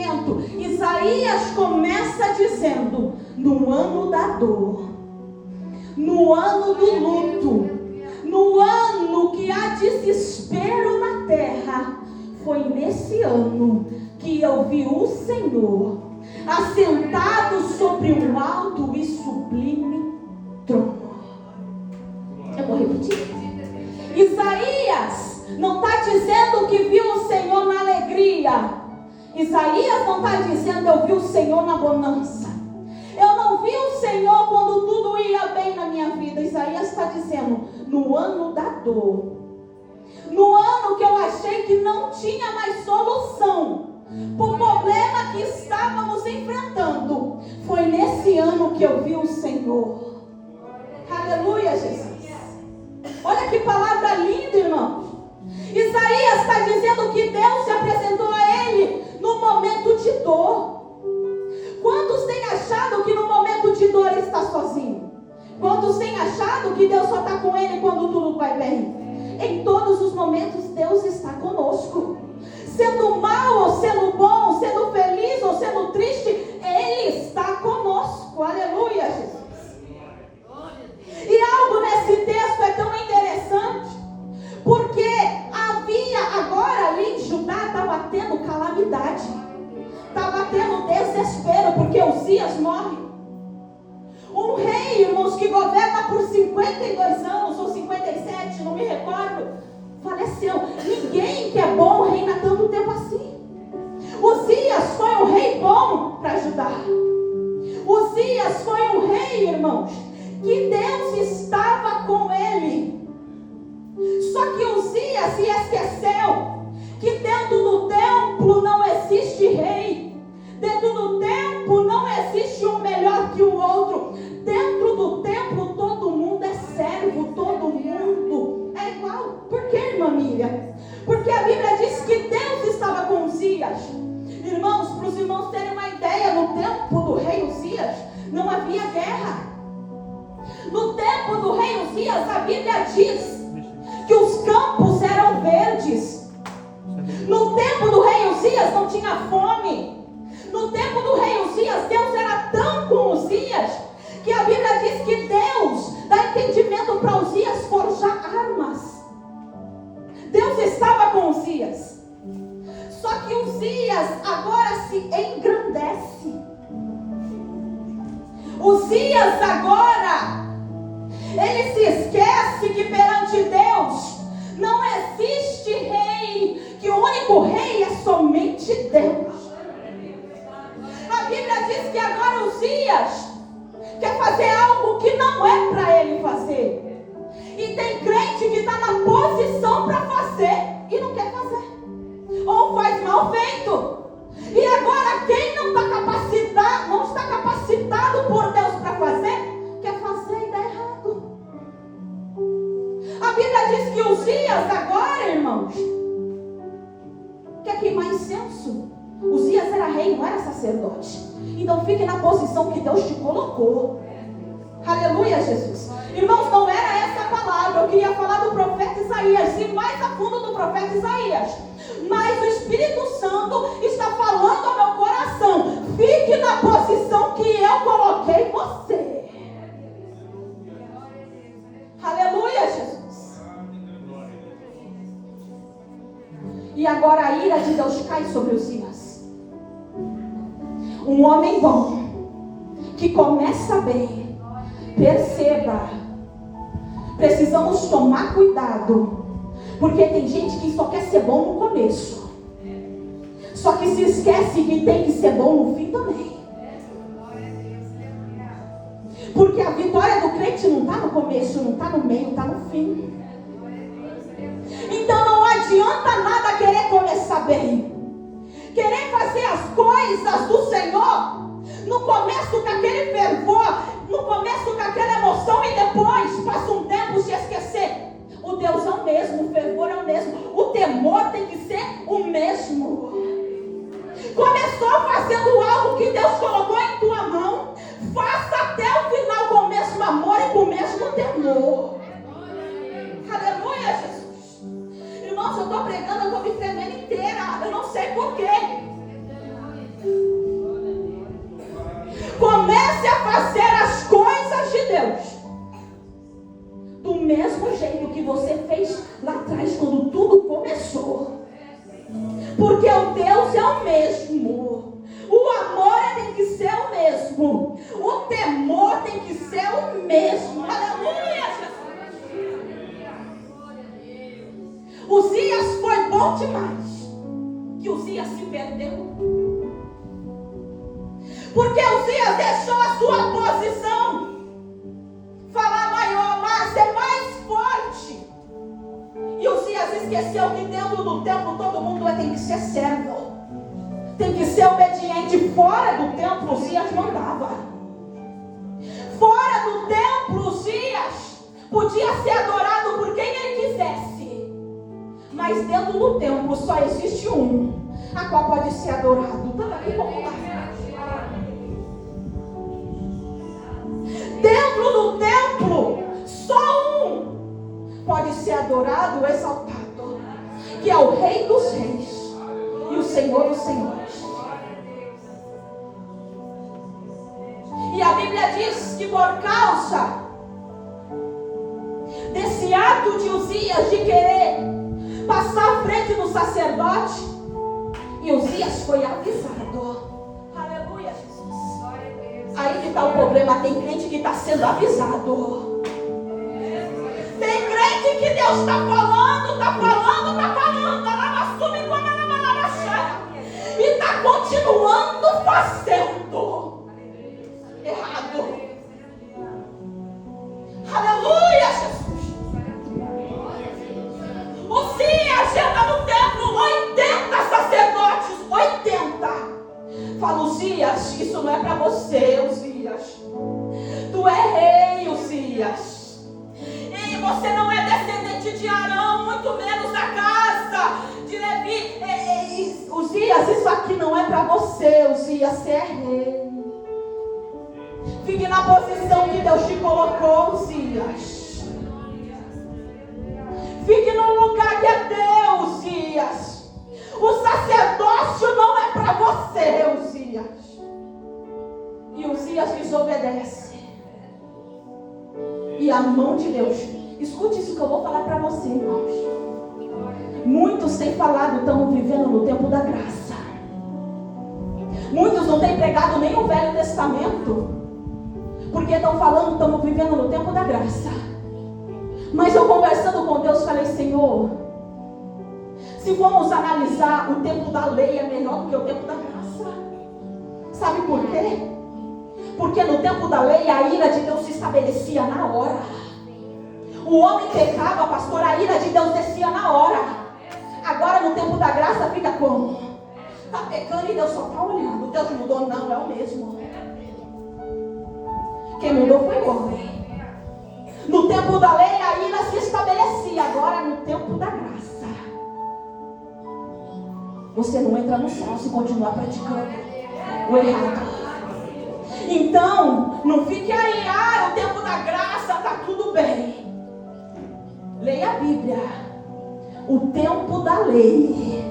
sofrimento. Isaías começa dizendo: no ano da dor, no ano do luto, no ano que há desespero na terra, foi nesse ano que eu vi o Senhor assentado sobre um alto e sublime trono. Eu vou repetir. Isaías não está dizendo que viu o Senhor na alegria. Isaías não está dizendo eu vi o Senhor na bonança. Eu não vi o Senhor quando tudo ia bem na minha vida. Isaías está dizendo no ano da dor, no ano que eu achei que não tinha mais solução para o problema que estávamos enfrentando, foi nesse ano que eu vi o Senhor. Aleluia, Jesus. Olha que palavra linda, irmãos. Isaías está dizendo que Deus se apresentou a ele no momento de dor. Quantos têm achado que no momento de dor ele está sozinho? Quantos têm achado que Deus só está com ele quando tudo vai bem? Em todos os momentos Deus está conosco. Sendo mal ou sendo bom, sendo feliz ou sendo triste, Ele está conosco. Aleluia, Jesus. E algo nesse texto é tão interessante, porque havia agora ali em Judá, estava tendo calamidade, estava tendo desespero, porque Uzias morre. Um rei, irmãos, que governa por 52 anos ou 57, não me recordo, faleceu. Ninguém que é bom reina tanto tempo assim. Uzias foi um rei bom para ajudar. Uzias foi um rei, irmãos, que Deus estava com ele. Só que Uzias se esqueceu que dentro do templo não existe rei. Dentro do templo não existe um melhor que o outro. Dentro do templo todo mundo é servo, todo mundo é igual. Por que, irmã Miriam? Porque a Bíblia diz que Deus estava com Uzias. Irmãos, para os irmãos terem uma ideia, no tempo do rei Uzias não havia guerra. No tempo do rei Uzias, a Bíblia diz que os campos eram verdes. No tempo do rei Uzias não tinha fome. No tempo do rei Uzias, Deus era tão com Uzias que a Bíblia diz que Deus dá entendimento para Uzias forjar armas. Deus estava com Uzias. Só que Uzias agora se engrandece. Uzias agora, ele se esquece que perante Deus não existe rei, que o único rei é somente Deus. A Bíblia diz que agora Uzias quer fazer algo que não é para ele fazer. E tem crente que está na posição para fazer e não quer fazer. Ou faz mal feito. E agora quem não está capacitado, não está capacitado por Deus para fazer, quer fazer e dá errado. A Bíblia diz que Uzias agora, irmãos, quer queimar incenso. Uzias era rei, não era sacerdote. Então fique na posição que Deus te colocou. Aleluia, Jesus. Irmãos, não era essa a palavra. Eu queria falar do profeta Isaías, e mais a fundo do profeta Isaías. Mas o Espírito Santo está falando ao meu coração: fique na posição que eu coloquei você. Aleluia, Jesus. E agora a ira de Deus cai sobre Uzias. Um homem bom, que começa bem. Perceba, precisamos tomar cuidado, porque tem gente que só quer ser bom no começo, só que se esquece que tem que ser bom no fim também. Porque a vitória do crente não está no começo, não está no meio, está no fim. Então não adianta nada querer começar bem, querer fazer as coisas do Senhor no começo com aquele fervor, no começo com aquela emoção, e depois passa um tempo se esquecer. O Deus é o mesmo, o fervor é o mesmo, o temor tem que ser o mesmo. Começou fazendo algo que Deus colocou em tua mão, faça até o final com o mesmo amor e com o mesmo temor. Aleluia, Jesus. Irmãos, eu estou pregando, eu estou me tremendo inteira, eu não sei porquê. mesmo jeito que você fez lá atrás, quando tudo começou. Porque o Deus é o mesmo. O amor tem que ser o mesmo. O temor tem que ser o mesmo. Aleluia, Jesus. Uzias foi bom demais, que Uzias se perdeu. Porque Uzias deixou a sua posição falar maior, mas é mais forte. E Uzias esqueceu que dentro do templo todo mundo tem que ser servo, tem que ser obediente. Fora do templo Uzias mandava. Fora do templo Uzias podia ser adorado por quem ele quisesse, mas dentro do templo só existe um a qual pode ser adorado. Dentro do templo só um pode ser adorado, exaltado, que é o Rei dos Reis e o Senhor dos Senhores. E a Bíblia diz que por causa desse ato de Uzias de querer passar à frente do sacerdote, e Uzias foi avisado. Aleluia, Jesus. Aí que está o problema. Tem crente que está sendo avisado. Tem crente que Deus está falando, e está continuando fazendo errado. Aleluia, Jesus. Uzias chega no templo, 80 sacerdotes, 80. Fala: Uzias, isso não é para você, Uzias. Tu é rei, Uzias. E você não é descendente de Arão, muito menos da casa de Levi. Uzias, isso aqui não é para você, Uzias. Você é rei. Fique na posição que Deus te colocou, Uzias. Fique no lugar que é teu, Uzias. O sacerdócio não é para você, Uzias. E Uzias desobedece. E a mão de Deus. Escute isso que eu vou falar para você, irmãos. Muitos têm falado, estamos vivendo no tempo da graça. Muitos não têm pregado nem o Velho Testamento, porque estão falando, estamos vivendo no tempo da graça. Mas eu, conversando com Deus, falei: Senhor, se formos analisar, o tempo da lei é melhor do que o tempo da graça. Sabe por quê? Porque no tempo da lei a ira de Deus se estabelecia na hora. O homem pecava, pastor, a ira de Deus descia na hora. Agora no tempo da graça fica como? Está pecando e Deus só está olhando. Deus mudou? Não, é o mesmo. Quem mudou foi o homem. No tempo da lei a ira se estabelecia. Agora no tempo da graça, você não entra no céu se continuar praticando o errado. Então não fique aí: o tempo da graça está tudo bem. Leia a Bíblia. O tempo da lei,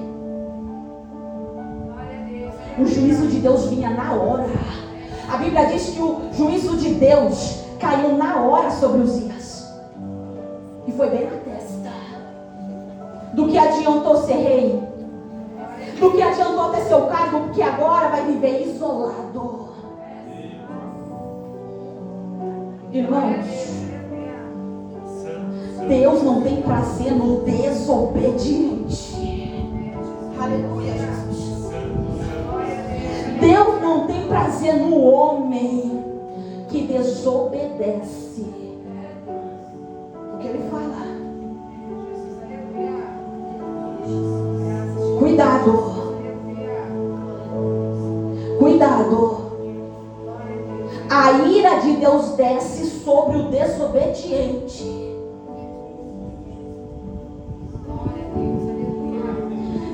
o juízo de Deus vinha na hora. A Bíblia diz que o juízo de Deus caiu na hora sobre Uzias. E foi bem na testa. Do que adiantou ser rei? Do que adiantou ter seu cargo? Porque agora vai viver isolado. Irmãos, Deus não tem prazer no desobediente. Aleluia, Jesus. Deus não tem prazer no homem que desobedece o que ele fala. Cuidado. Cuidado. A ira de Deus desce sobre o desobediente.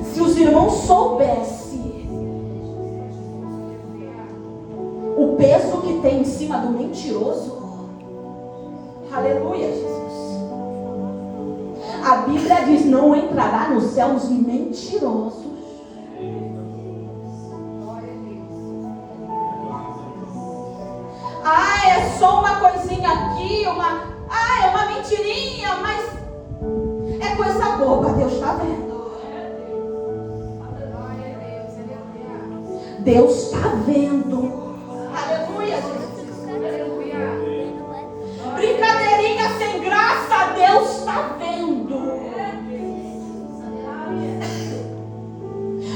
Se os irmãos soubessem o peso que tem em cima do mentiroso, aleluia, Jesus. A Bíblia diz: não entrará no céu os mentirosos. É só uma coisinha aqui, Ah, é uma mentirinha, mas é coisa boba. Deus está vendo. Deus está vendo. Aleluia, Jesus. Aleluia. Brincadeirinha sem graça, Deus está vendo.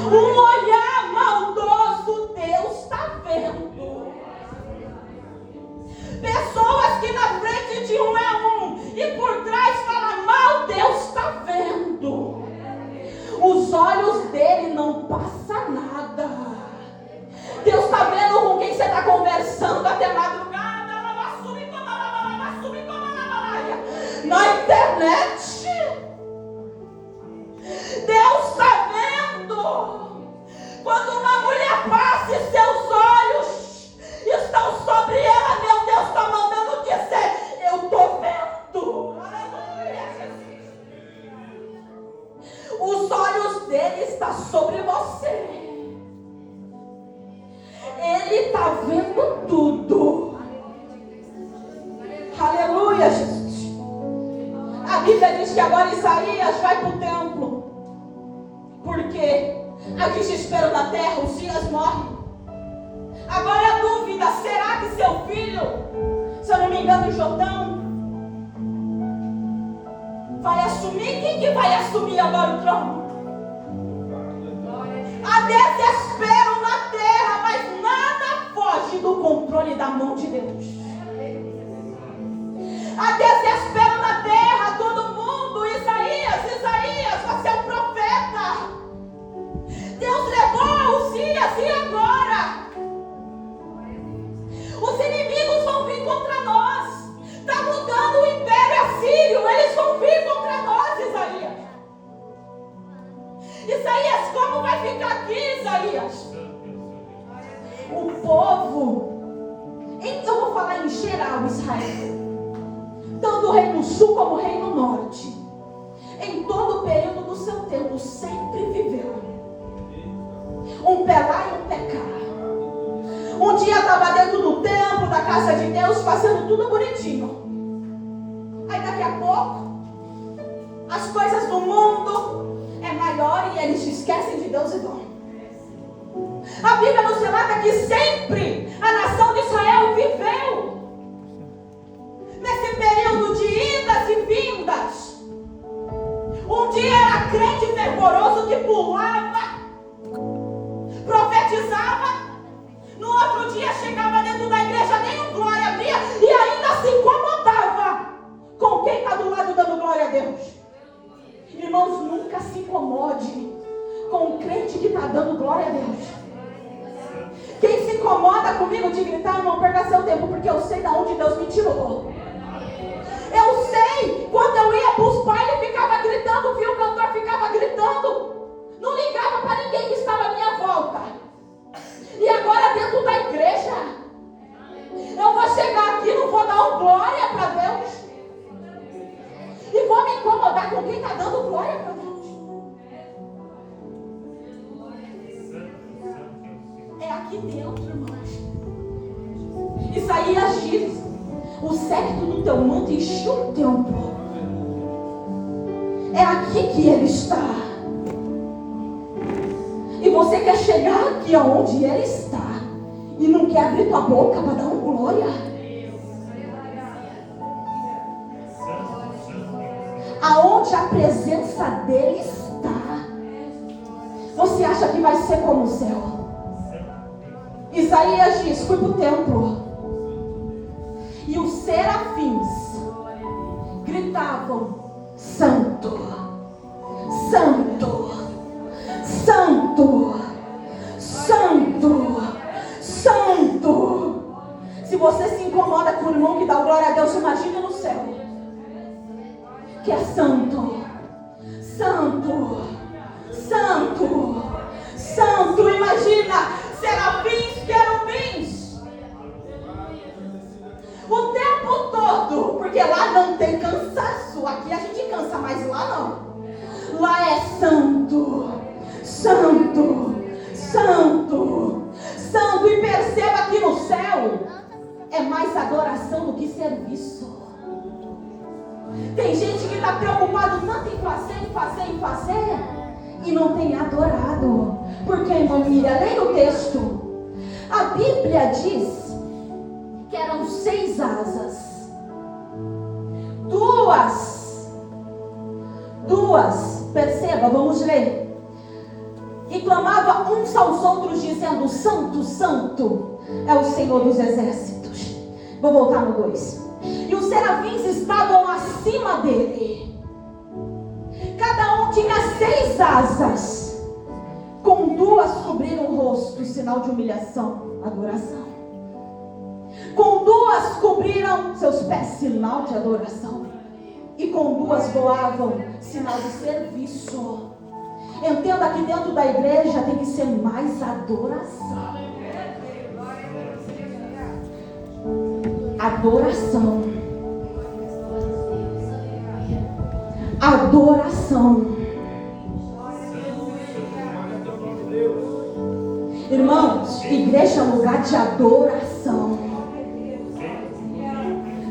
Um olhar maldoso, Deus está vendo. Pessoas que na frente de um é um e por trás fala mal, Deus está vendo. Os olhos dele não passam nada. Deus está vendo com quem você está conversando até madrugada. Na internet. Deus está vendo. Quando uma mulher passa e seus olhos estão sobre ela, meu Deus está mandando dizer: eu estou vendo. Os olhos dele estão sobre você. Ele está vendo tudo. Aleluia, Jesus. A Bíblia diz que agora Isaías vai para o templo. Porque há desespero na terra, os dias morrem. Agora a dúvida: será que seu filho, se eu não me engano, Jotão, vai assumir? Quem que vai assumir agora o trono? Há desespero na terra, mas nada foge do controle da mão de Deus. Há desespero na terra, todo mundo: Isaías, você é o profeta. Deus levou Uzias, e agora? Os inimigos vão vir contra nós. Está mudando o império assírio, eles vão vir contra nós, Isaías. Isaías, como vai ficar aqui, Isaías? O povo, então eu vou falar em geral, Israel, tanto o reino sul como o reino norte, em todo o período do seu tempo, sempre viveu um pé lá e um pé cá. Um dia estava dentro do templo, da casa de Deus, fazendo tudo bonitinho. Aí daqui a pouco, as coisas do mundo é maior e eles se esquecem de Deus e vão. A Bíblia nos relata que sempre a nação de Israel viveu nesse período de idas e vindas. Um dia era crente fervoroso que pulava, profetizava. No outro dia chegava dentro da igreja, nem um glória abria e ainda se incomodava com quem está do lado dando glória a Deus. Irmãos, nunca se incomode com o crente que está dando glória a Deus. Quem se incomoda comigo de gritar, irmão, perca seu tempo, porque eu sei de onde Deus me tirou. Eu sei, quando eu ia para os bailes, ficava gritando, via o cantor, ficava gritando, não ligava para ninguém que estava à minha volta. E agora dentro da igreja, eu vou chegar aqui, não vou dar um glória para Deus, e vou me incomodar com quem está dando glória para Deus. É aqui dentro, irmãos. Isaías diz: o séquito do teu manto encheu o templo. É aqui que ele está. E você quer chegar aqui aonde ele está e não quer abrir tua boca para dar uma glória? Aonde a presença dele está, você acha que vai ser como o céu? Isaías diz: fui para o templo e os serafins gritavam: Santo, Santo, Santo, Santo, Santo. Se você se incomoda com o irmão que dá glória a Deus, imagine no céu, que é santo, santo, santo, santo. Imagina serafins, querubins, o tempo todo, porque lá não tem cansaço. Aqui a gente cansa, mas lá não. Lá é santo, santo, santo, santo. E perceba que no céu é mais adoração do que serviço. Tem gente que está preocupado tanto em fazer e não tem adorado. Porque, irmã Miriam, leia o texto. A Bíblia diz que eram 6 asas. Duas, perceba, vamos ler. E clamava uns aos outros dizendo: Santo, Santo é o Senhor dos exércitos. Vou voltar no 2. E os serafins estavam acima dele. Cada um tinha 6 asas. Com 2 cobriram o rosto, sinal de humilhação, adoração. Com 2 cobriram seus pés, sinal de adoração. E com 2 voavam, sinal de serviço. Entenda que dentro da igreja tem que ser mais adoração. Adoração. Adoração. Irmãos, igreja é um lugar de adoração.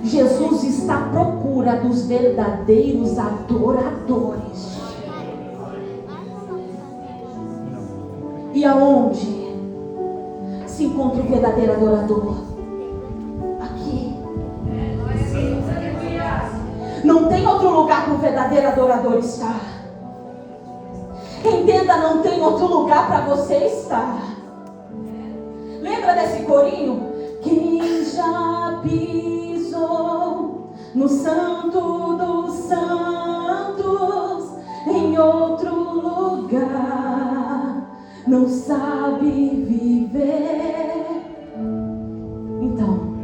Jesus está à procura dos verdadeiros adoradores. E aonde se encontra o verdadeiro adorador? Aqui. Não tem outro lugar para o verdadeiro adorador estar. Entenda, não tem outro lugar para você estar. Lembra desse corinho? Quem já pisou no Santo dos Santos, em outro lugar, não sabe viver. Então,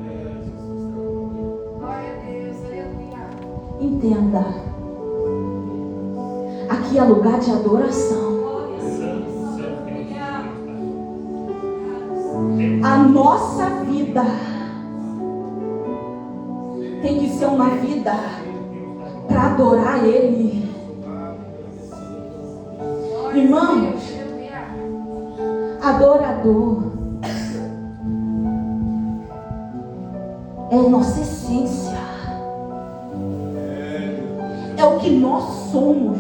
entenda, aqui é lugar de adoração. A nossa vida tem que ser uma vida para adorar Ele. Irmãos, adorador é a nossa essência, é o que nós somos.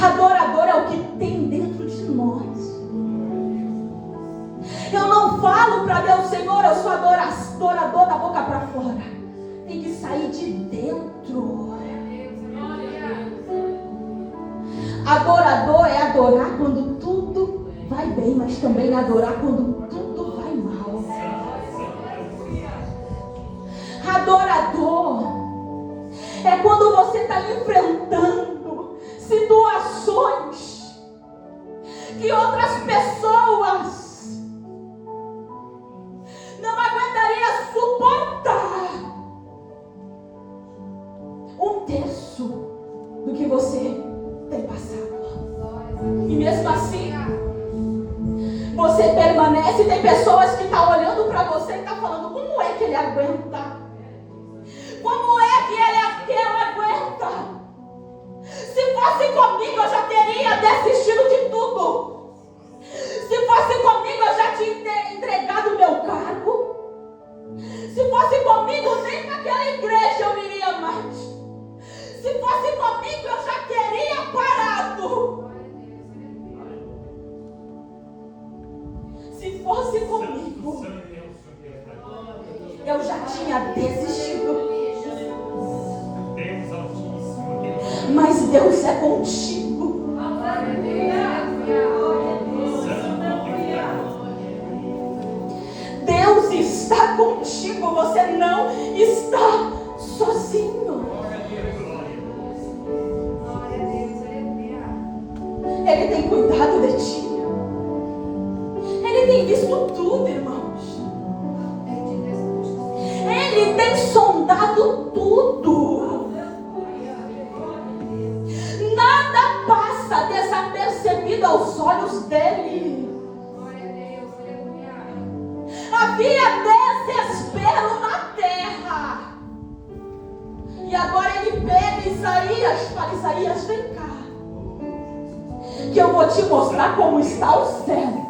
Adorador é o que tem dentro de nós. Eu não falo para Deus: Senhor, eu sou adorador da boca para fora. Tem que sair de dentro. Adorador é adorar quando tudo vai bem, mas também adorar quando tudo vai mal. Adorador é quando você está enfrentando situações que outras pessoas não aguentaria suportar 1/3 do que você tem passado. E mesmo assim, você permanece. Tem pessoas que estão olhando para você e estão falando: como é que ele aguenta? Como é que ela aguenta? Se fosse comigo, eu já teria desistido de tudo. Se fosse comigo, eu já tinha entregado o meu cargo. Se fosse comigo, nem naquela igreja eu iria mais. Se fosse comigo, eu já teria parado. Se fosse comigo, eu já tinha desistido. Mas Deus é contigo. Deus está contigo. Você não está sozinho. Ele tem cuidado de ti. Ele tem visto tudo, irmãos. Ele tem sondado tudo. Nada passa desapercebido aos olhos dele. Havia desespero na terra. E agora ele pega Isaías, fala: Isaías, vem cá, que eu vou te mostrar como está o céu.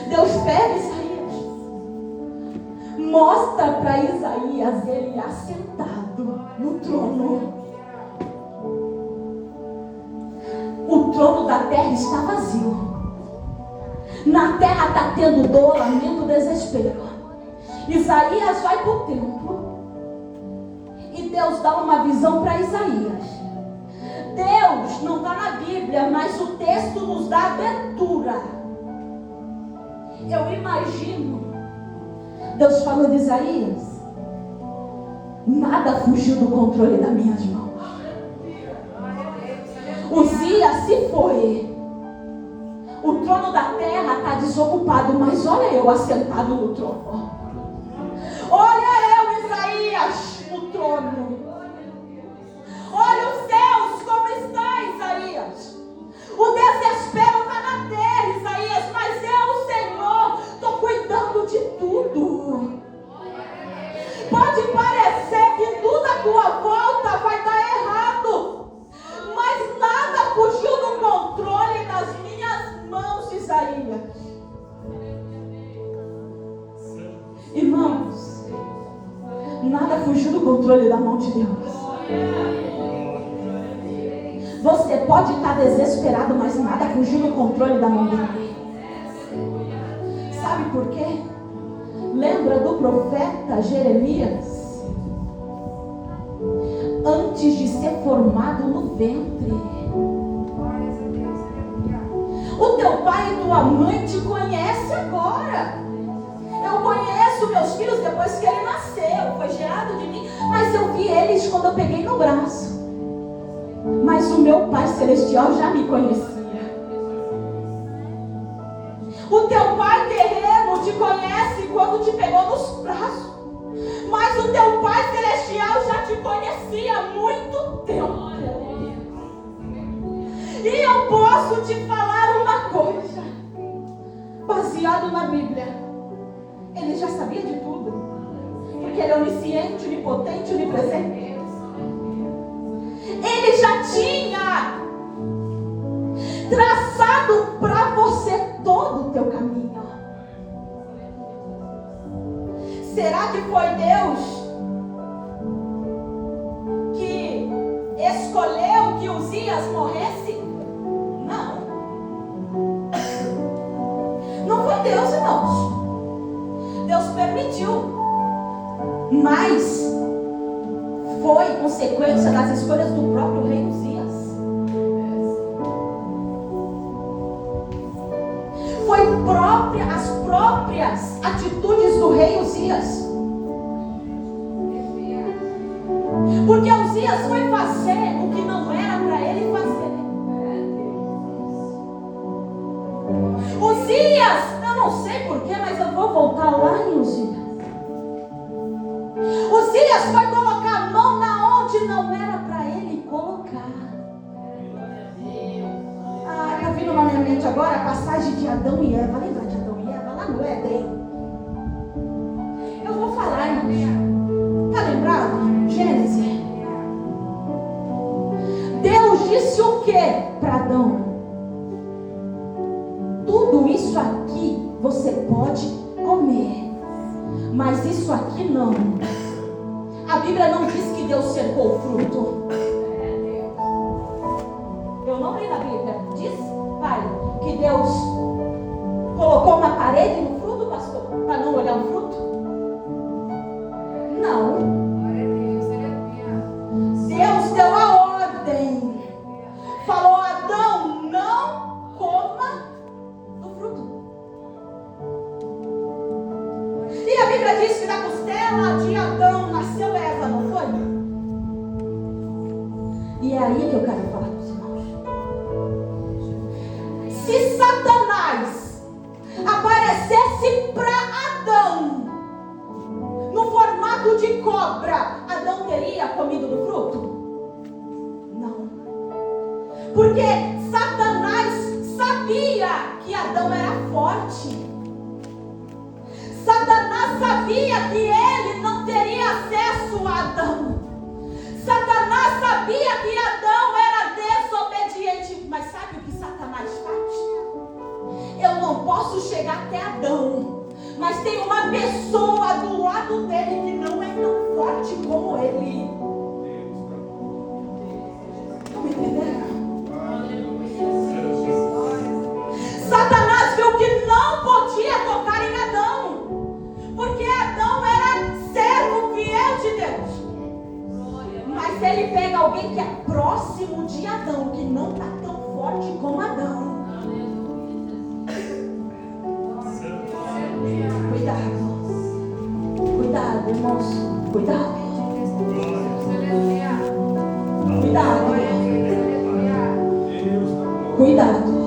Deus pega Isaías, Isaías, ele assentado no trono. O trono da terra está vazio. Na terra está tendo dor, lamento, desespero. Isaías vai para o templo e Deus dá uma visão para Isaías. Deus não está na Bíblia, mas o texto nos dá abertura. Eu imagino Deus falando: Isaías, nada fugiu do controle das minhas mãos. Uzias se foi. O trono da terra está desocupado, mas olha eu assentado no trono. Olha eu, Isaías, no trono. Olha os céus, como está, Isaías. O desespero está na terra, Isaías, mas eu, Senhor, estou cuidando de tudo. Pode parecer que tudo à tua volta vai dar errado, mas nada fugiu do controle das minhas mãos, Isaías. Irmãos, nada fugiu do controle da mão de Deus. Você pode estar desesperado, mas nada fugiu do controle da mão dele. Sabe por quê? Lembra do profeta Jeremias? Antes de ser formado no ventre, o teu pai e tua mãe te conhecem agora. Eu conheço meus filhos depois que ele nasceu, foi gerado de mim, mas eu vi eles quando eu peguei no braço. Mas o meu Pai Celestial já me conhecia. O teu pai terreno te conhece quando te pegou nos braços, mas o teu Pai Celestial já te conhecia há muito tempo. E eu posso te falar uma coisa, baseado na Bíblia. Ele já sabia de tudo, porque ele é onisciente, onipotente, onipresente. Ele já tinha traçado para você todo o teu caminho. Será que foi Deus que escolheu que Uzias morresse? Não. Não foi Deus, irmãos. Deus permitiu, mas foi consequência das escolhas do próprio rei Uzias. Foi as próprias atitudes do rei Uzias. Porque Uzias foi fazer o que não era para ele fazer. Uzias, eu não sei porquê, mas eu vou voltar lá em Uzias. Uzias foi colocar a mão na onde não era para ele colocar. Está vindo na minha mente agora a passagem de Adão e Eva. Lembra de Adão e Eva lá no Éden? Eu vou falar, irmãos. Está lembrado? Gênesis. Deus disse o que para Adão? Tudo isso aqui você pode comer, mas isso aqui não. A Bíblia não diz que Deus cercou o fruto. Eu não li na Bíblia. Diz, pai, que Deus colocou uma parede no fruto, pastor, para não olhar o fruto? Não. Deus deu a ordem. Falou: Adão, não coma do fruto. E a Bíblia diz que da costela de Adão nasceu Eva, não foi? E é aí que eu quero falar com os irmãos. Se Satanás aparecesse para Adão no formato de cobra, Adão teria comido do fruto? Não. Porque Satanás sabia que Adão era forte. Satanás sabia que ele não teria acesso a Adão. Satanás sabia que Adão era desobediente. Mas sabe o que Satanás faz? Eu não posso chegar até Adão, mas tem uma pessoa do lado dele que não é tão forte como ele. Estão me entendendo? Satanás viu que não podia tocar em Adão, porque Adão era servo fiel de Deus. Mas ele pega alguém que é próximo de Adão, que não está tão forte como Adão. Cuidado, irmãos. Cuidado. Cuidado.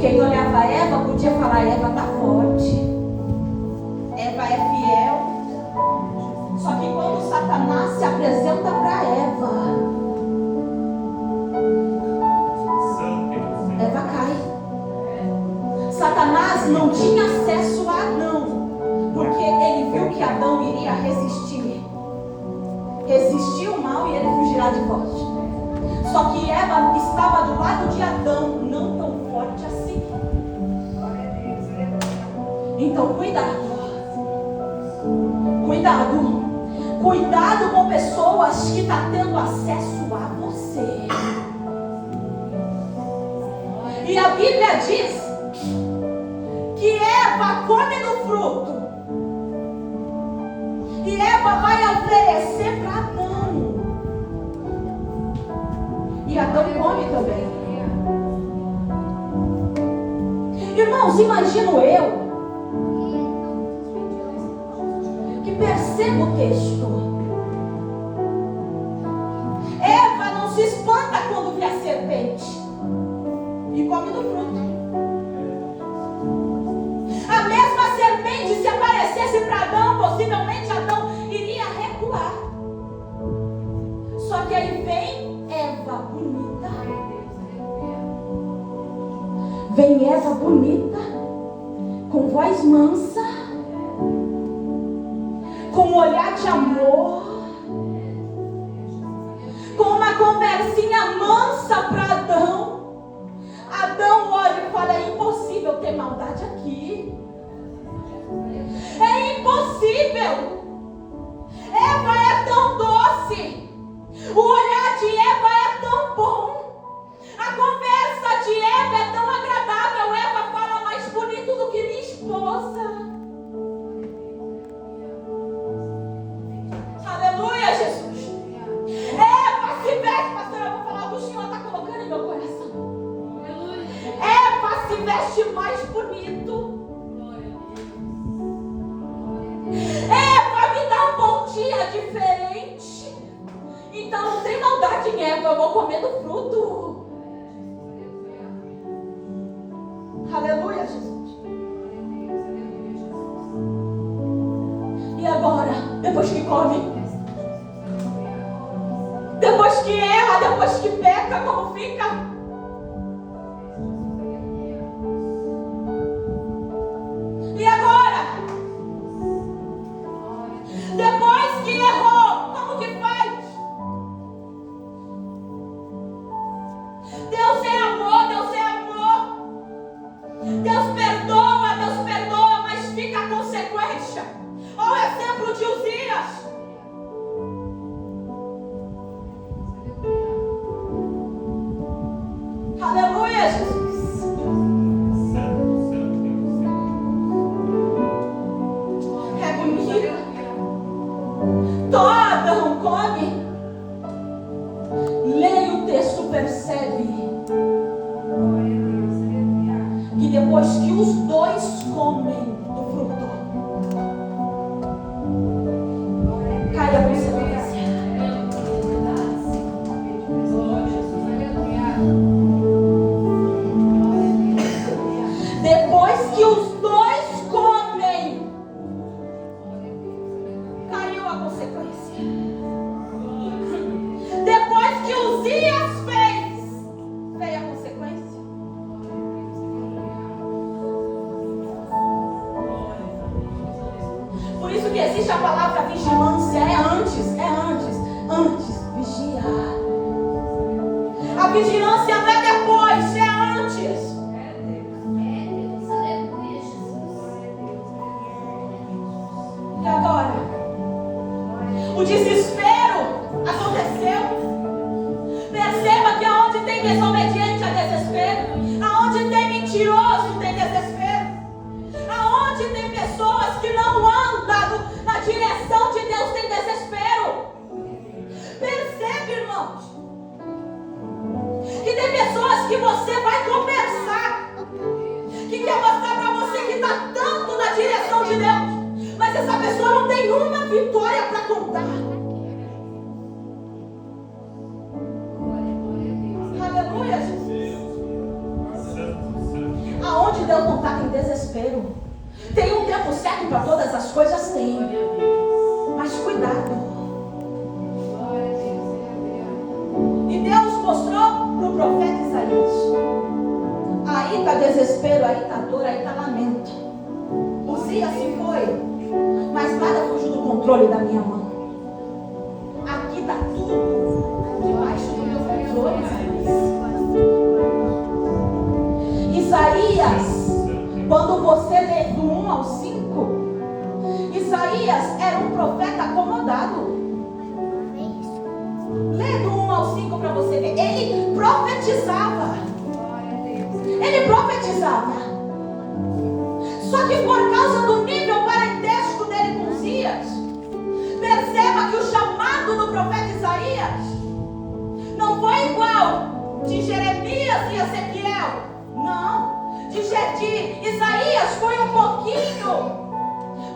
Quem olhava Eva podia falar: Eva está forte, Eva é fiel. Só que quando Satanás se apresenta para Eva, Eva cai. Satanás não tinha acesso a Adão, porque ele viu que Adão iria resistir o mal e ele fugirá de forte. Só que Eva estava do lado de Adão, não tão forte assim. Então cuidado com pessoas que estão tendo acesso a você. E a Bíblia diz que Eva come do fruto, e Eva vai oferecer para Adão, e Adão come também. Irmãos, imagino eu que percebo o texto. Eva não se espanta quando vê a serpente e come do fruto. A mesma serpente, se aparecesse para Adão, possivelmente Adão iria recuar. Só que aí vem Eva bonita. Vem Eva bonita, com voz mansa, com um olhar de amor, com uma conversinha mansa para Adão. Adão olha e fala: é impossível ter maldade aqui. É impossível. Eva é tão doce. O olhar de Eva é tão bom. A conversa de Eva é tão agradável. Eva fala mais bonito do que minha esposa. Aleluia, Jesus. Eva se veste, pastor, eu vou falar o que o Senhor está colocando em meu coração. Eva se veste mais bonito. Eva me dá um bom dia diferente. Então não tem maldade em Eva, eu vou comer do fruto. Aleluia, Jesus. E agora, depois que come, depois que erra, depois que peca, como fica? E agora? Depois que errou, como que faz? Deus é amor, Deus é amor. Deus perdoa, mas fica a consequência. Olha o exemplo de Uzias. Aleluia, Jesus. É bonito. Todo come. Leia o texto, percebe que depois que os dois comem do fruto, cai a consequência. Depois que os dois comem, caiu a consequência. Depois que Uzias fez, veio a consequência. Por isso que existe a palavra vigilância. É antes, vigiar. A vigilância não é depois, é antes. tem desobediente, há desespero. Aonde tem mentiroso, tem desespero. Aonde tem pessoas que não andam na direção de Deus, tem desespero. Percebe, irmãos? Que tem pessoas que você vai conversar, que quer mostrar para você que está tanto na direção de Deus, mas essa pessoa não tem uma vitória para contar. Aleluia, Jesus. Aonde Deus não está, tem desespero. Tem um tempo certo para todas as coisas? Tem. Mas cuidado. E Deus mostrou para o profeta Isaías. Aí está desespero, aí está dor, aí está lamento. Uzias se foi, mas nada fugiu do controle da minha mão. Aqui está tudo debaixo do meu controle, Isaías, quando você lê do 1 ao 5, Isaías era um profeta acomodado. Lê do 1 ao 5 para você ver. Ele profetizava. Ele profetizava. Só que por causa do nível parentesco dele com Uzias, perceba que o chamado do profeta Isaías não foi igual de Jeremias e Ezequiel. Não. De Isaías foi um pouquinho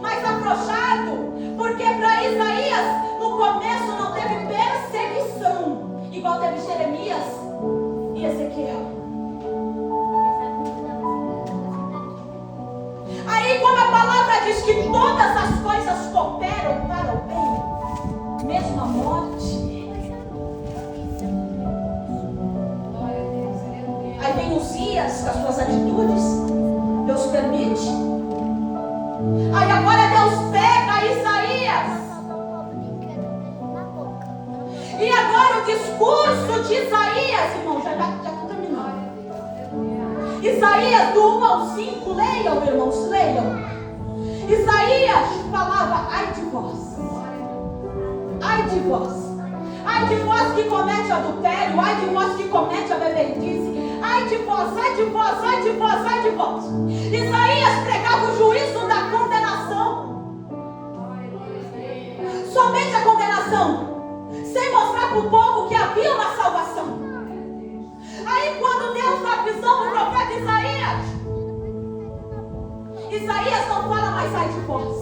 mais afrouxado, porque para Isaías no começo não teve perseguição igual teve Jeremias e Ezequiel. Aí como a palavra diz que todas as coisas cooperam para o bem, mesmo a morte. Aí vem Uzias com as suas atitudes, Deus permite. Aí agora Deus pega Isaías. E agora o discurso de Isaías, irmão, já está terminando. Isaías do 1 ao 5, leiam, irmãos, leiam. Isaías falava, ai de vós. Ai de vós. Ai de vós que comete adultério, ai de vós que comete a bebedice. Ai de vós, ai de vós, ai de vós, ai de vós. Isaías pregava o juízo da condenação. Somente a condenação. Sem mostrar para o povo que havia uma salvação. Aí quando Deus dá a visão do profeta Isaías não fala mais ai de vós.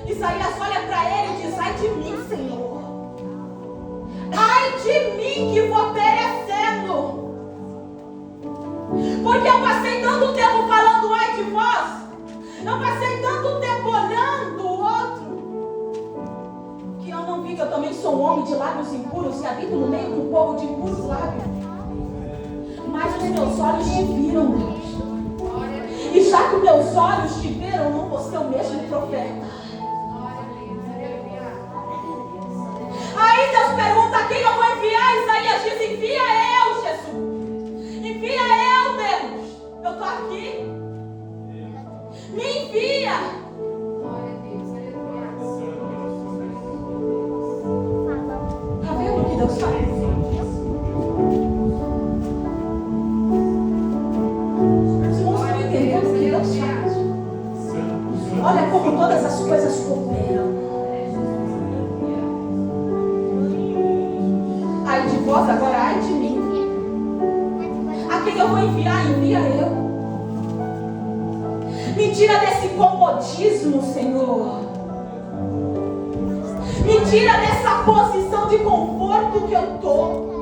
Isaías olha para ele e diz, ai de mim, Senhor. Ai de mim que vou perecendo. Porque eu passei tanto tempo falando ai de vós. Eu passei tanto tempo olhando o outro, que eu não vi que eu também sou um homem de lábios impuros e habito no meio de um povo de impuros lábios. Mas os meus olhos te viram, Deus. E já que os meus olhos te viram, não vou ser o mesmo profeta. Aí Deus pergunta quem eu vou enviar. Isaías diz, envia eu, Jesus. Envia eu, Deus. Eu estou aqui. Me envia. Está vendo o que Deus faz? Olha como todas as coisas cooperam. Ai de vós, agora ai de mim. A quem eu vou enviar, envia eu. Me tira desse comodismo, Senhor. Me tira dessa posição de conforto que eu estou.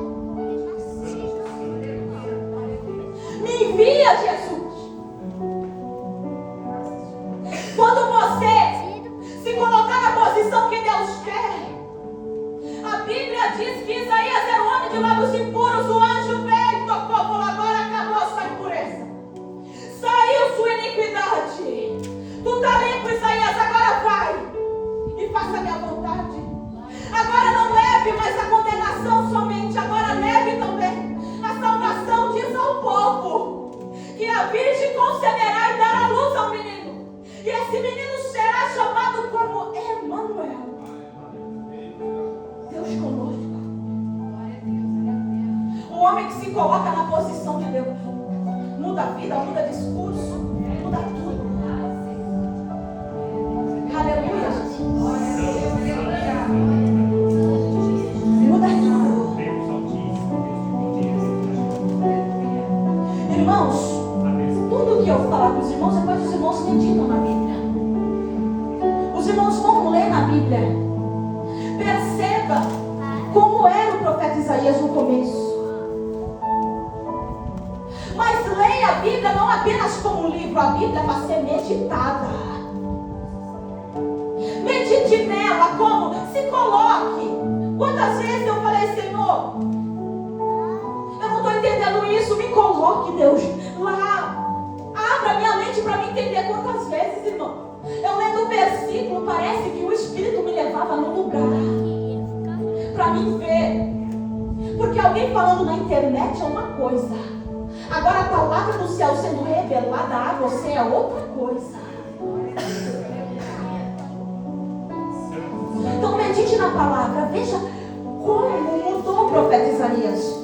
Me envia, Jesus. Quando você se colocar na posição que Deus quer, a Bíblia diz que Isaías era um homem de lábios impuros. O anjo veio e tocou, falou, agora acabou sua impureza. Saiu sua iniquidade. Tu está limpo, Isaías, agora vai e faça a minha vontade. Agora não leve mais a condenação somente, agora leve também a salvação. Diz ao povo que a virgem conceberá e dará luz ao menino. E esse menino será chamado como Emanuel. Deus conosco. O homem que se coloca na posição de Deus. Muda a vida, muda discurso, muda tudo. Aleluia, Jesus. Muda tudo. Irmãos, tudo que eu falar para os irmãos, depois os irmãos meditam na Bíblia. Os irmãos vão ler na Bíblia. Perceba como era o profeta Isaías no começo. Mas leia a Bíblia não apenas como um livro, a Bíblia é para ser meditada. Medite nela, como? Se coloque. Quantas vezes eu falei, Senhor, eu não estou entendendo isso, me coloque, Deus, lá. Abra minha mente para me entender. Quantas vezes, irmão, eu lendo o versículo, parece que o Espírito me levava no lugar para mim ver. Porque alguém falando na internet é uma coisa, agora a palavra do céu sendo revelada a você é outra coisa. Então medite na palavra, veja como mudou o profeta Isaías.